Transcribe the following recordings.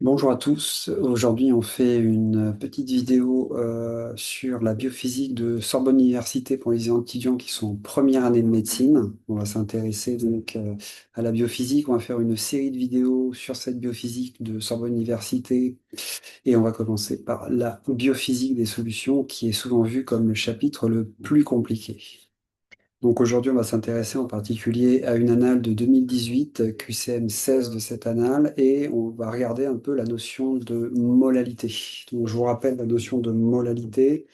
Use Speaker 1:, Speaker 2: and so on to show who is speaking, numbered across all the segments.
Speaker 1: Bonjour à tous. Aujourd'hui, on fait une petite vidéo sur la biophysique de Sorbonne Université pour les étudiants qui sont en première année de médecine. On va s'intéresser donc à la biophysique. On va faire une série de vidéos sur cette biophysique de Sorbonne Université et on va commencer par la biophysique des solutions qui est souvent vue comme le chapitre le plus compliqué. Donc aujourd'hui, on va s'intéresser en particulier à une annale de 2018, QCM 16 de cette annale, et on va regarder un peu la notion de molalité. Donc je vous rappelle la notion de molalité.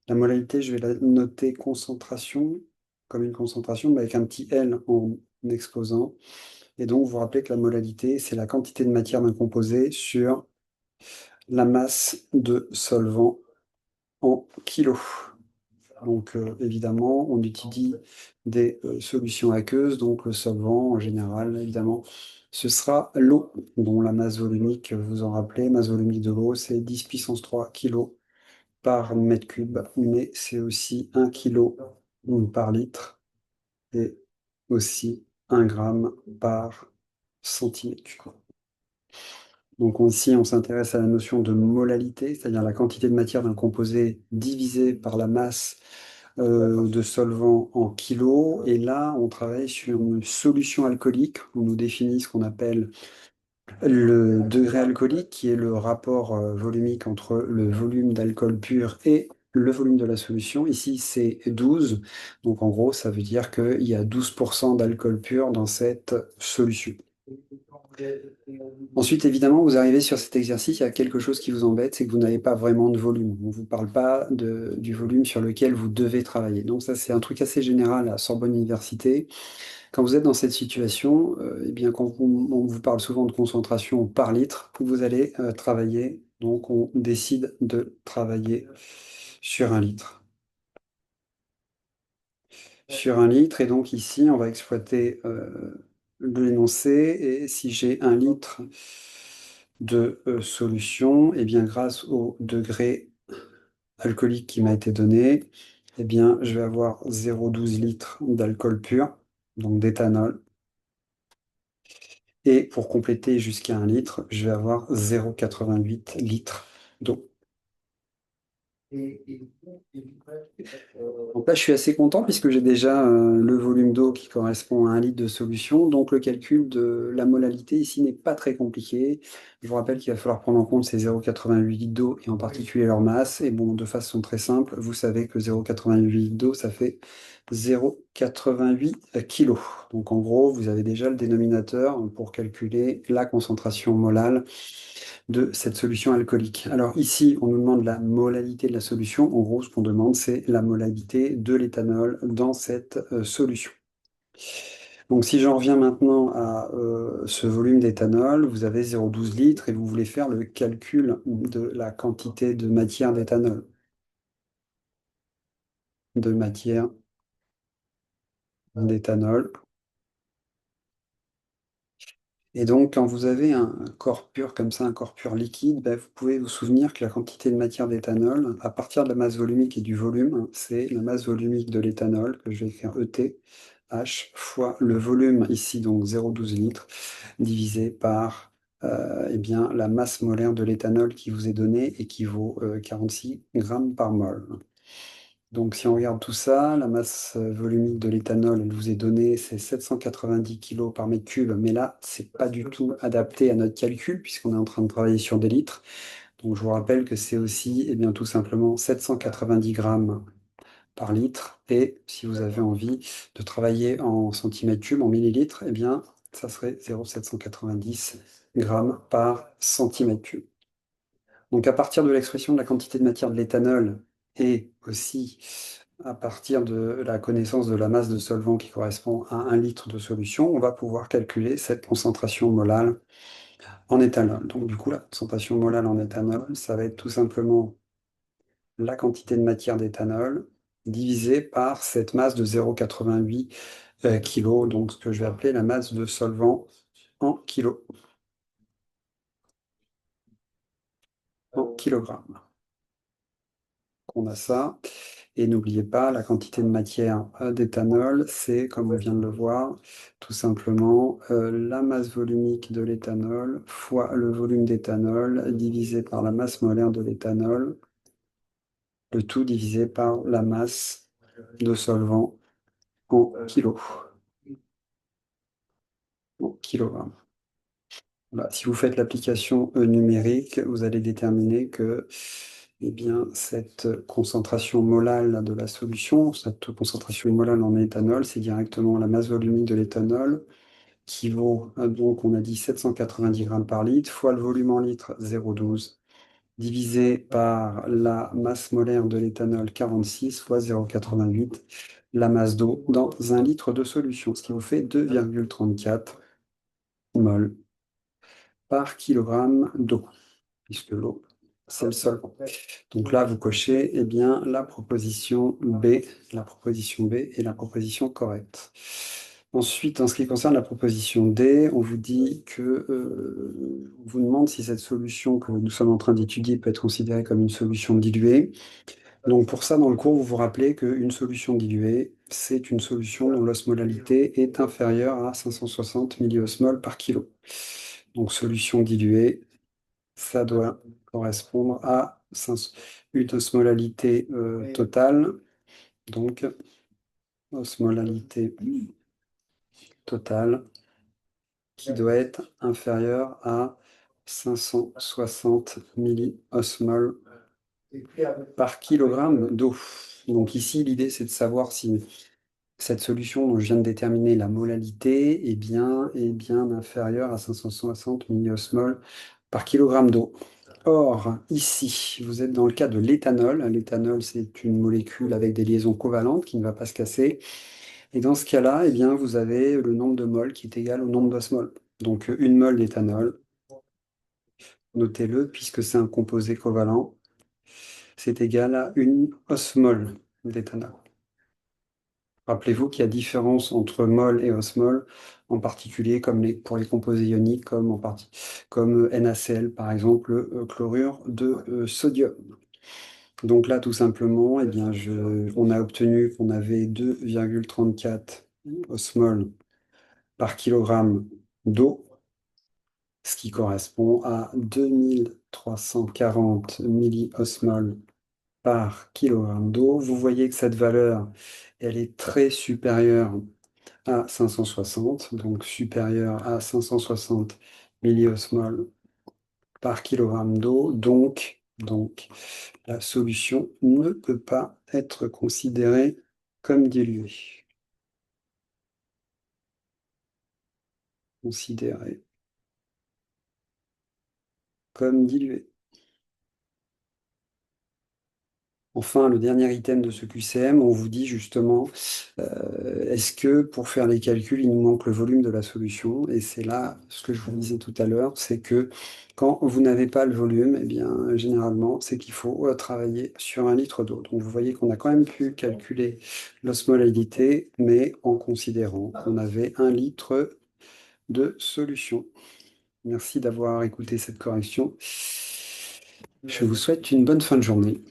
Speaker 1: La molalité, je vais la noter concentration, comme une concentration, mais avec un petit L en exposant. Et donc, vous rappelez que la molalité, c'est la quantité de matière d'un composé sur la masse de solvant en kilos. Donc, évidemment, on utilise des solutions aqueuses, donc le solvant, en général, évidemment, ce sera l'eau, dont la masse volumique, vous en rappelez, masse volumique de l'eau, c'est 10 puissance 3 kg par mètre cube, mais c'est aussi 1 kg par litre et aussi 1 gramme par centimètre cube. Donc ici, on s'intéresse à la notion de molalité, c'est-à-dire la quantité de matière d'un composé divisé par la masse de solvant en kilos. Et là, on travaille sur une solution alcoolique. On nous définit ce qu'on appelle le degré alcoolique, qui est le rapport volumique entre le volume d'alcool pur et le volume de la solution. Ici, c'est 12. Donc en gros, ça veut dire qu'il y a 12% d'alcool pur dans cette solution. Ensuite, évidemment, vous arrivez sur cet exercice, il y a quelque chose qui vous embête, c'est que vous n'avez pas vraiment de volume. On ne vous parle pas du volume sur lequel vous devez travailler. Donc ça, c'est un truc assez général à Sorbonne Université. Quand vous êtes dans cette situation, eh bien, quand on vous parle souvent de concentration par litre, vous allez travailler. Donc on décide de travailler sur 1 litre. Sur 1 litre, et donc ici, on va exploiter l'énoncé, et si j'ai 1 litre de solution, et bien grâce au degré alcoolique qui m'a été donné, eh bien je vais avoir 0,12 litres d'alcool pur, donc d'éthanol. Et pour compléter jusqu'à 1 litre, je vais avoir 0,88 litres d'eau. Donc là, je suis assez content puisque j'ai déjà le volume d'eau qui correspond à 1 litre de solution. Donc le calcul de la molalité ici n'est pas très compliqué. Je vous rappelle qu'il va falloir prendre en compte ces 0,88 litres d'eau et en particulier leur masse. Et bon, de façon très simple, vous savez que 0,88 litres d'eau, ça fait 0,88 kg. Donc en gros, vous avez déjà le dénominateur pour calculer la concentration molale de cette solution alcoolique. Alors ici, on nous demande la molalité de la solution. En gros, ce qu'on demande, c'est la molalité de l'éthanol dans cette solution. Donc si j'en reviens maintenant à ce volume d'éthanol, vous avez 0,12 litres et vous voulez faire le calcul de la quantité de matière d'éthanol. De matière d'éthanol. Et donc, quand vous avez un corps pur comme ça, un corps pur liquide, ben, vous pouvez vous souvenir que la quantité de matière d'éthanol, à partir de la masse volumique et du volume, c'est la masse volumique de l'éthanol, que je vais écrire ETH, fois le volume, ici donc 0,12 litres, divisé par eh bien, la masse molaire de l'éthanol qui vous est donnée et qui vaut 46 grammes par mol. Donc, si on regarde tout ça, la masse volumique de l'éthanol, elle vous est donnée, c'est 790 kg par mètre cube, mais là, c'est pas du tout adapté à notre calcul, puisqu'on est en train de travailler sur des litres. Donc, je vous rappelle que c'est aussi, eh bien, tout simplement 790 grammes par litre. Et si vous avez envie de travailler en centimètres cubes, en millilitres, eh bien, ça serait 0,790 grammes par centimètre cube. Donc, à partir de l'expression de la quantité de matière de l'éthanol et aussi à partir de la connaissance de la masse de solvant qui correspond à 1 litre de solution, on va pouvoir calculer cette concentration molale en éthanol. Donc, du coup, la concentration molale en éthanol, ça va être tout simplement la quantité de matière d'éthanol divisée par cette masse de 0,88 kg, donc ce que je vais appeler la masse de solvant en kg, en kilogrammes. On a ça. Et n'oubliez pas, la quantité de matière d'éthanol, c'est, comme on vient de le voir, tout simplement la masse volumique de l'éthanol fois le volume d'éthanol divisé par la masse molaire de l'éthanol, le tout divisé par la masse de solvant en kilos, en kilogrammes. Voilà. Si vous faites l'application numérique, vous allez déterminer que eh bien, cette concentration molale de la solution, cette concentration molale en éthanol, c'est directement la masse volumique de l'éthanol qui vaut, donc on a dit 790 grammes par litre, fois le volume en litres 0,12, divisé par la masse molaire de l'éthanol 46 fois 0,88, la masse d'eau dans un litre de solution, ce qui vous fait 2,34 mol par kilogramme d'eau, puisque l'eau, c'est le solvant. Donc là, vous cochez eh bien, la proposition B et la proposition correcte. Ensuite, en ce qui concerne la proposition D, on vous dit que on vous demande si cette solution que nous sommes en train d'étudier peut être considérée comme une solution diluée. Donc pour ça, dans le cours, vous vous rappelez qu'une solution diluée, c'est une solution dont l'osmolalité est inférieure à 560 milliosmoles par kilo. Donc solution diluée, ça doit correspondre à une osmolalité totale. Donc osmolalité totale qui doit être inférieure à 560 milliosmoles par kilogramme d'eau. Donc ici, l'idée, c'est de savoir si cette solution dont je viens de déterminer la molalité est bien inférieure à 560 milliosmoles par kilogramme d'eau. Or, ici, vous êtes dans le cas de l'éthanol. L'éthanol, c'est une molécule avec des liaisons covalentes qui ne va pas se casser. Et dans ce cas-là, eh bien, vous avez le nombre de moles qui est égal au nombre d'osmoles. Donc, une mole d'éthanol, notez-le, puisque c'est un composé covalent, c'est égal à une osmole d'éthanol. Rappelez-vous qu'il y a différence entre mol et osmol, en particulier pour les composés ioniques, comme NaCl, par exemple, le chlorure de sodium. Donc là, tout simplement, eh bien, on a obtenu qu'on avait 2,34 osmoles par kilogramme d'eau, ce qui correspond à 2340 milliosmoles par kilogramme d'eau. Vous voyez que cette valeur, elle est très supérieure à 560, donc supérieure à 560 milliosmoles par kilogramme d'eau. Donc, la solution ne peut pas être considérée comme diluée. Considérée comme diluée. Enfin, le dernier item de ce QCM, on vous dit justement, est-ce que pour faire les calculs, il nous manque le volume de la solution? Et c'est là ce que je vous disais tout à l'heure, c'est que quand vous n'avez pas le volume, eh bien, généralement, c'est qu'il faut travailler sur 1 litre d'eau. Donc vous voyez qu'on a quand même pu calculer l'osmolalité, mais en considérant qu'on avait 1 litre de solution. Merci d'avoir écouté cette correction. Je vous souhaite une bonne fin de journée.